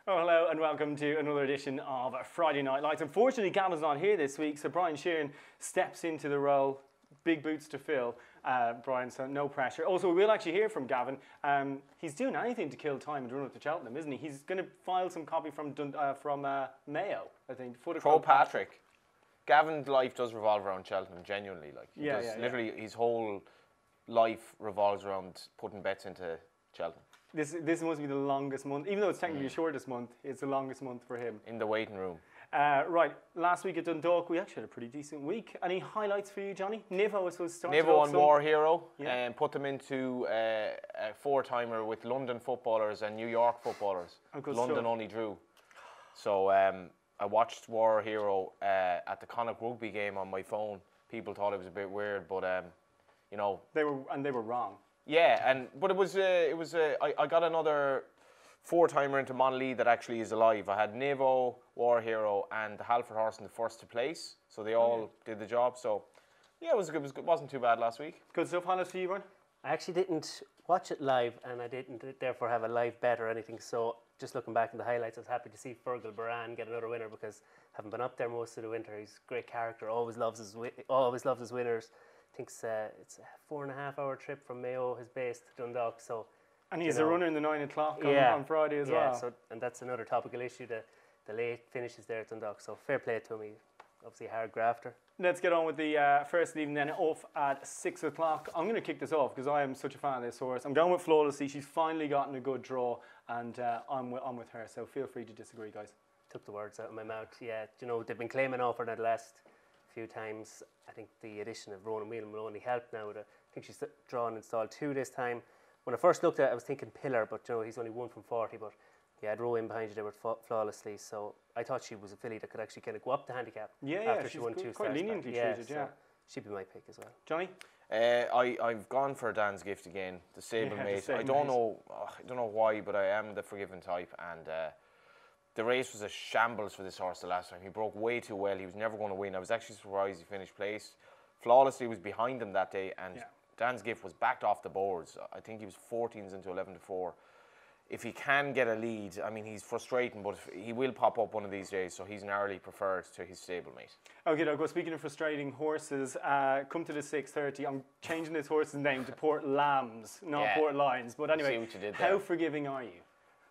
Oh, hello and welcome to another edition of Friday Night Lights. Unfortunately, Gamble's not here this week, so Brian Sheeran steps into the role. Big boots to fill, Brian, so no pressure. Also, we will actually hear from Gavin. He's doing anything to kill time and run up to Cheltenham, isn't he? He's going to file some copy from Mayo, I think. Pro Patrick. Gavin's life does revolve around Cheltenham, genuinely. Literally, his whole life revolves around putting bets into Cheltenham. This must be the longest month, even though it's technically the shortest month. It's the longest month for him. In the waiting room. Right, last week at Dundalk, we actually had a pretty decent week. Any highlights for you, Johnny? Nivo was supposed to start. Nivo on War Hero, and put them into a four-timer with London footballers and New York footballers. London only drew. So I watched War Hero at the Connacht rugby game on my phone. People thought it was a bit weird, but you know, they were wrong. Yeah, but I got another four-timer into Monaghan that actually is alive. I had Nivo, War Hero, and the Halford horse in the first to place, so they all did the job. So yeah, it wasn't too bad last week. Good stuff. Highlights for you, Brian? I actually didn't watch it live, and I didn't therefore have a live bet or anything. So just looking back in the highlights, I was happy to see Fergal Baran get another winner because having been up there most of the winter, he's a great character. Always loves his winners. Thinks it's a 4.5-hour trip from Mayo, his base, to Dundalk. So, and he's a runner in the 9 o'clock on Friday as well. So, and that's another topical issue, the late finishes there at Dundalk. So fair play to him. He's obviously a hard grafter. Let's get on with the first evening then, off at 6 o'clock. I'm going to kick this off because I am such a fan of this horse. I'm going with Flawlessly. She's finally gotten a good draw, and I'm with her. So feel free to disagree, guys. Took the words out of my mouth. Yeah, you know, they've been claiming off her the last few times. I think the addition of Ronan Whelan will only help now. I think she's drawn installed 2 this time. When I first looked at it, I was thinking Pillar, but you know, he's only 1 from 40. But yeah, I'd row in behind you there with Flawlessly. So I thought she was a filly that could actually kind of go up the handicap. After she won 2 starts. Quite leniently treated, so she'd be my pick as well. Johnny? I've gone for Dan's Gift again, the stablemate. I don't know why, but I am the forgiving type, and the race was a shambles for this horse the last time. He broke way too well. He was never going to win. I was actually surprised he finished place. Flawlessly was behind him that day, and Dan's Gift was backed off the boards. I think he was 14s into 11-4. If he can get a lead, I mean, he's frustrating, but he will pop up one of these days, so he's narrowly preferred to his stablemate. Okay, Doug, well, speaking of frustrating horses, come to the 6:30. I'm changing this horse's name to Port Lambs, not Port Lions. But anyway, see what you did there. How forgiving are you?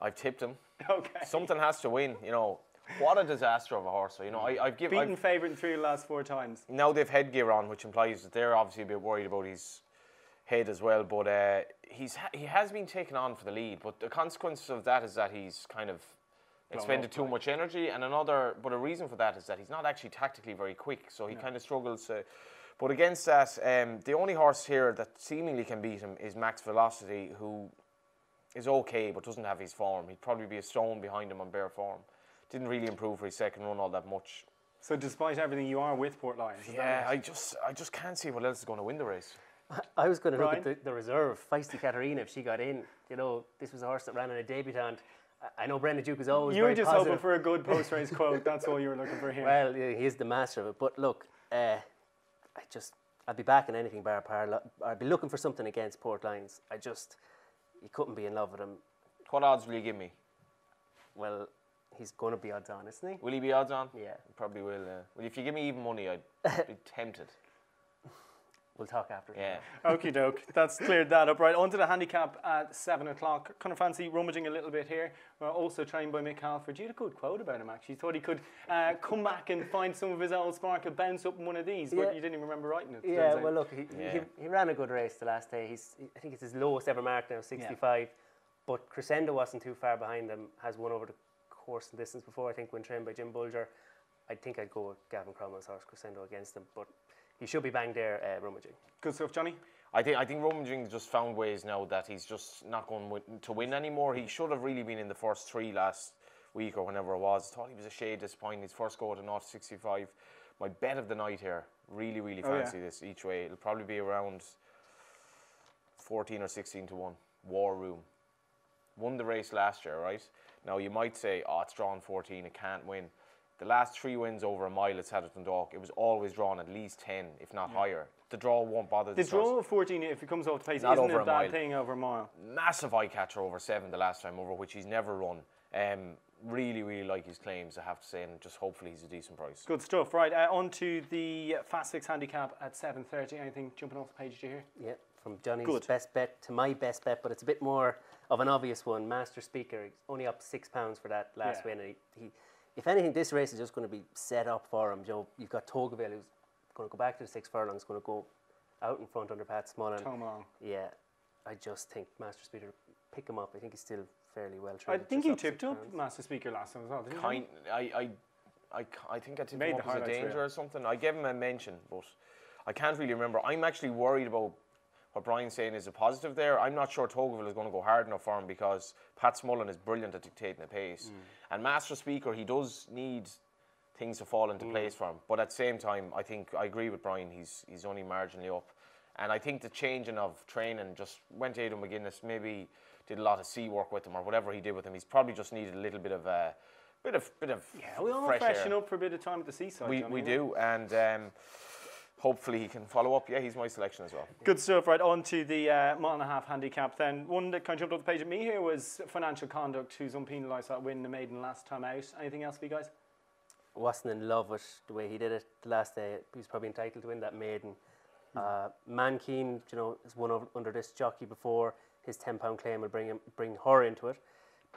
I've tipped him. Okay. Something has to win, you know. What a disaster of a horse. So, you know, I've beaten favourite in 3 of the last 4 times. Now they've headgear on, which implies that they're obviously a bit worried about his head as well. But he has been taken on for the lead. But the consequence of that is that he's kind of expended too much energy. And a reason for that is that he's not actually tactically very quick. So he kind of struggles. But against that, the only horse here that seemingly can beat him is Max Velocity, who is okay but doesn't have his form. He'd probably be a stone behind him on bare form. Didn't really improve for his second run all that much. So despite everything, you are with Port Lions? Yeah, I just can't see what else is going to win the race. I was going to look at the reserve, Feisty Katerina, if she got in. You know, this was a horse that ran in a debutante. I know Brendan Duke is always You were just positive. hoping for a good post-race quote. That's all you were looking for here. Well, yeah, he is the master of it. But look, I'd be backing anything bar par. I'd be looking for something against Port Lions. You couldn't be in love with him. What odds will you give me? Well, he's going to be odds on, isn't he? Will he be odds on? Yeah. He probably will. Well, if you give me even money, I'd be tempted. We'll talk after. Yeah. Okie doke. That's cleared that up. Right, on to the handicap at 7 o'clock. Kind of fancy rummaging a little bit here. We're also trained by Mick Halford. You had a good quote about him, actually. You thought he could come back and find some of his old spark and bounce up in one of these, but you didn't even remember writing it. Yeah, well, look, he ran a good race the last day. I think it's his lowest ever mark now, 65. But Crescendo wasn't too far behind him, has won over the course and distance before, I think, when trained by Jim Bulger. I think I'd go with Gavin Cromwell's horse, Crescendo, against him. But he should be banged there, rummaging. Good stuff, Johnny. I think rummaging just found ways now that he's just not going to win anymore. He should have really been in the first 3 last week or whenever it was. I thought he was a shade disappointing. His first go to 0-65. My bet of the night here. Really, really fancy this each way. It'll probably be around 14 or 16 to 1. War Room. Won the race last year, right? Now you might say, oh, it's drawn 14, it can't win. the last 3 wins over a mile it's had at Dundalk, it was always drawn at least 10, if not higher. The draw won't bother the draw of 14, if it comes off the pace, isn't a bad thing over a mile. Massive eye catcher over 7 the last time over, which he's never run. Really, really like his claims, I have to say, and just hopefully he's a decent price. Good stuff. Right, on to the Fast 6 handicap at 7:30. Anything jumping off the page to hear? Yeah, from Johnny's best bet to my best bet, but it's a bit more of an obvious one. Master Speaker, he's only up £6 for that last win. And he, if anything, this race is just going to be set up for him. Joe, you've got Togaville, who's going to go back to the 6 furlongs, going to go out in front under Pat Smullen. Yeah, I just think Master Speaker, pick him up. I think he's still fairly well trained. I think you tipped up Master Speaker last time as well, didn't you? I think I tipped him up as a danger or something. I gave him a mention, but I can't really remember. I'm actually worried about what Brian's saying is a positive there. I'm not sure Togaville is going to go hard enough for him because Pat Smullen is brilliant at dictating the pace. And Master Speaker, he does need things to fall into place for him. But at the same time, I think I agree with Brian. He's only marginally up. And I think the changing of training just went to Aidan McGuinness, maybe did a lot of sea work with him or whatever he did with him. He's probably just needed a little bit of we all freshen up for a bit of time at the seaside. We do, and hopefully he can follow up. Yeah, he's my selection as well. Good stuff. Right, on to the mile and a half handicap then. One that kind of jumped off the page at me here was Financial Conduct, who's unpenalised that win the maiden last time out. Anything else for you guys? Wasn't in love with the way he did it the last day. He was probably entitled to win that maiden. Mankeen, you know, has won under this jockey before. His £10 claim will bring her into it.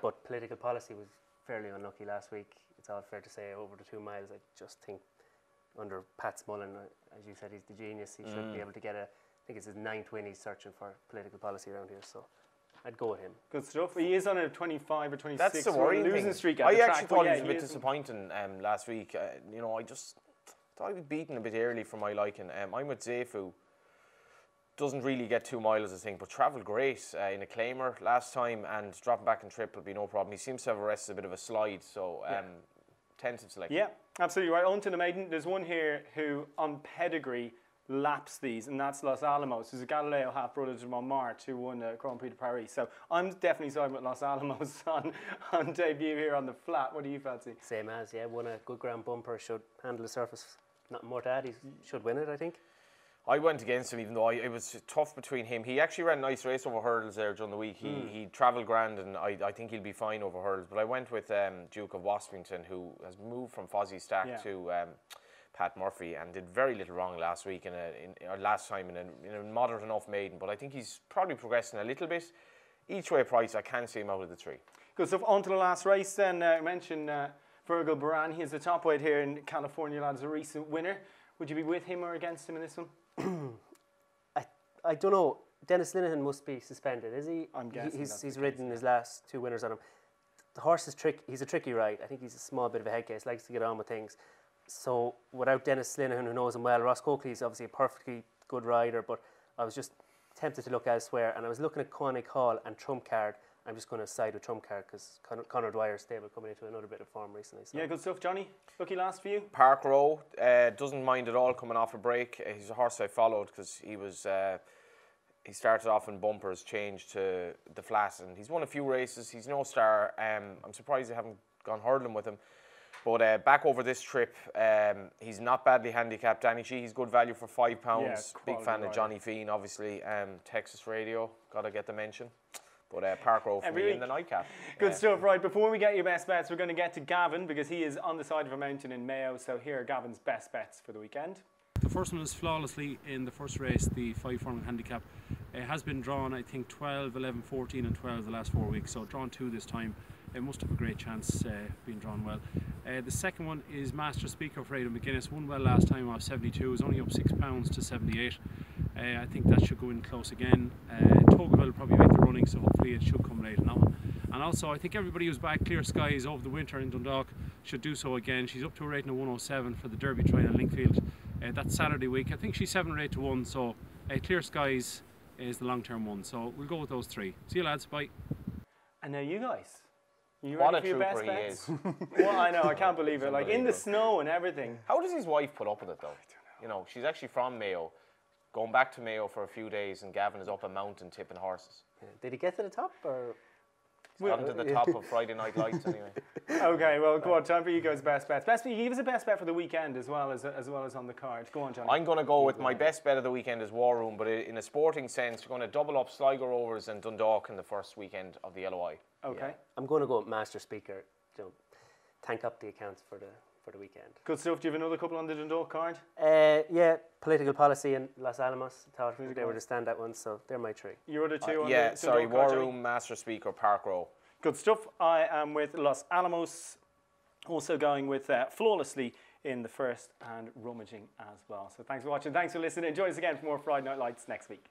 But political policy was fairly unlucky last week. It's all fair to say over the 2 miles. I just think under Pat Smullen, as you said, he's the genius. He should be able to get I think it's his 9th win he's searching for political policy around here. So I'd go with him. Good stuff. He is on a 25 or 26 That's the worrying losing thing. streak at I the actually track, thought he was a bit disappointing last week. You know, I just thought he was beaten a bit early for my liking. I'm with Zayfu. Doesn't really get 2 miles, I think, but travelled great in a claimer last time, and dropping back in trip will be no problem. He seems to have arrested a bit of a slide, so tentative selection. Yeah, absolutely right. On to the maiden. There's one here who, on pedigree, laps these, and that's Los Alamos. There's a Galileo half-brother to Montmartre who won the Grand Prix de Paris. So I'm definitely siding with Los Alamos on debut here on the flat. What do you fancy? Same as, yeah. Won a good ground bumper, should handle the surface. Nothing more to add. He should win it, I think. I went against him, even though it was tough between him. He actually ran a nice race over hurdles there during the week. He travelled grand, and I think he'll be fine over hurdles. But I went with Duke of Waspington, who has moved from Fozzie Stack to Pat Murphy, and did very little wrong last week last time in a moderate enough maiden. But I think he's probably progressing a little bit. Each way price, I can see him out of the 3. Good stuff. On to the last race then. I mentioned Virgil Baran. He is the top weight here in California, lads, a recent winner. Would you be with him or against him in this one? I don't know. Dennis Linehan must be suspended, is he? I'm guessing he's ridden his last 2 winners on him. The horse is he's a tricky ride. I think he's a small bit of a head case, likes to get on with things. So without Dennis Linehan, who knows him well, Ross Coakley is obviously a perfectly good rider, but I was just tempted to look elsewhere, and I was looking at Connick Hall and Trump Card. I'm just going to side with Trump Card because Conor Dwyer's stable coming into another bit of form recently. So. Yeah, good stuff. Johnny, lucky last for you? Park Row, doesn't mind at all coming off a break. He's a horse I followed because he was... he started off in bumpers, changed to the flat, and he's won a few races. He's no star. I'm surprised they haven't gone hurdling with him. But back over this trip, he's not badly handicapped. Danny G, he's good value for £5. Yeah, big fan of Johnny Feen, obviously. Texas Radio, got to get the mention. But Park Row for me in the nightcap. Good stuff. Right, before we get your best bets, we're going to get to Gavin because he is on the side of a mountain in Mayo. So here are Gavin's best bets for the weekend. The first one is flawlessly in the first race, the 5-furlong handicap. It has been drawn, I think, 12, 11, 14 and 12 the last 4 weeks. So drawn 2 this time. It must have a great chance being drawn well. The second one is Master Speaker for Aidan McGuinness. Won well last time off 72. Is only up £6 to 78. I think that should go in close again. Togaville will probably make the running, so hopefully it should come late now. And also, I think everybody who's back clear skies over the winter in Dundalk should do so again. She's up to a rating of 107 for the Derby trial in Linkfield. That's Saturday week. I think she's 7 or 8 to 1. So clear skies is the long-term one. So we'll go with those 3. See you lads. Bye. And now you guys. You what ready a for your trooper best he bets? is. Well, I know, I can't believe it. Like in the snow and everything. How does his wife put up with it though? I don't know. You know, she's actually from Mayo, going back to Mayo for a few days, and Gavin is up a mountain tipping horses. Yeah. Did he get to the top or? He's gotten to the top of Friday Night Lights anyway. Okay, well, go on, time for you guys' best bets. Best, you give us a best bet for the weekend as well as on the card. Go on, John. I'm going to go with my best bet of the weekend is War Room, but in a sporting sense, you're going to double up Sligo Rovers and Dundalk in the first weekend of the LOI. Okay. Yeah. I'm going to go with Master Speaker. You know, tank up the accounts for the weekend. Good stuff. Do you have another couple on the Dundalk card? Yeah, political policy in Los Alamos. I thought they were the standout ones, so they're my three. Your other two on yeah, the sorry, Dundalk War card, Room, Master Speaker, Park Row. Good stuff. I am with Los Alamos, also going with Flawlessly in the first and Rummaging as well. So thanks for watching. Thanks for listening. Join us again for more Friday Night Lights next week.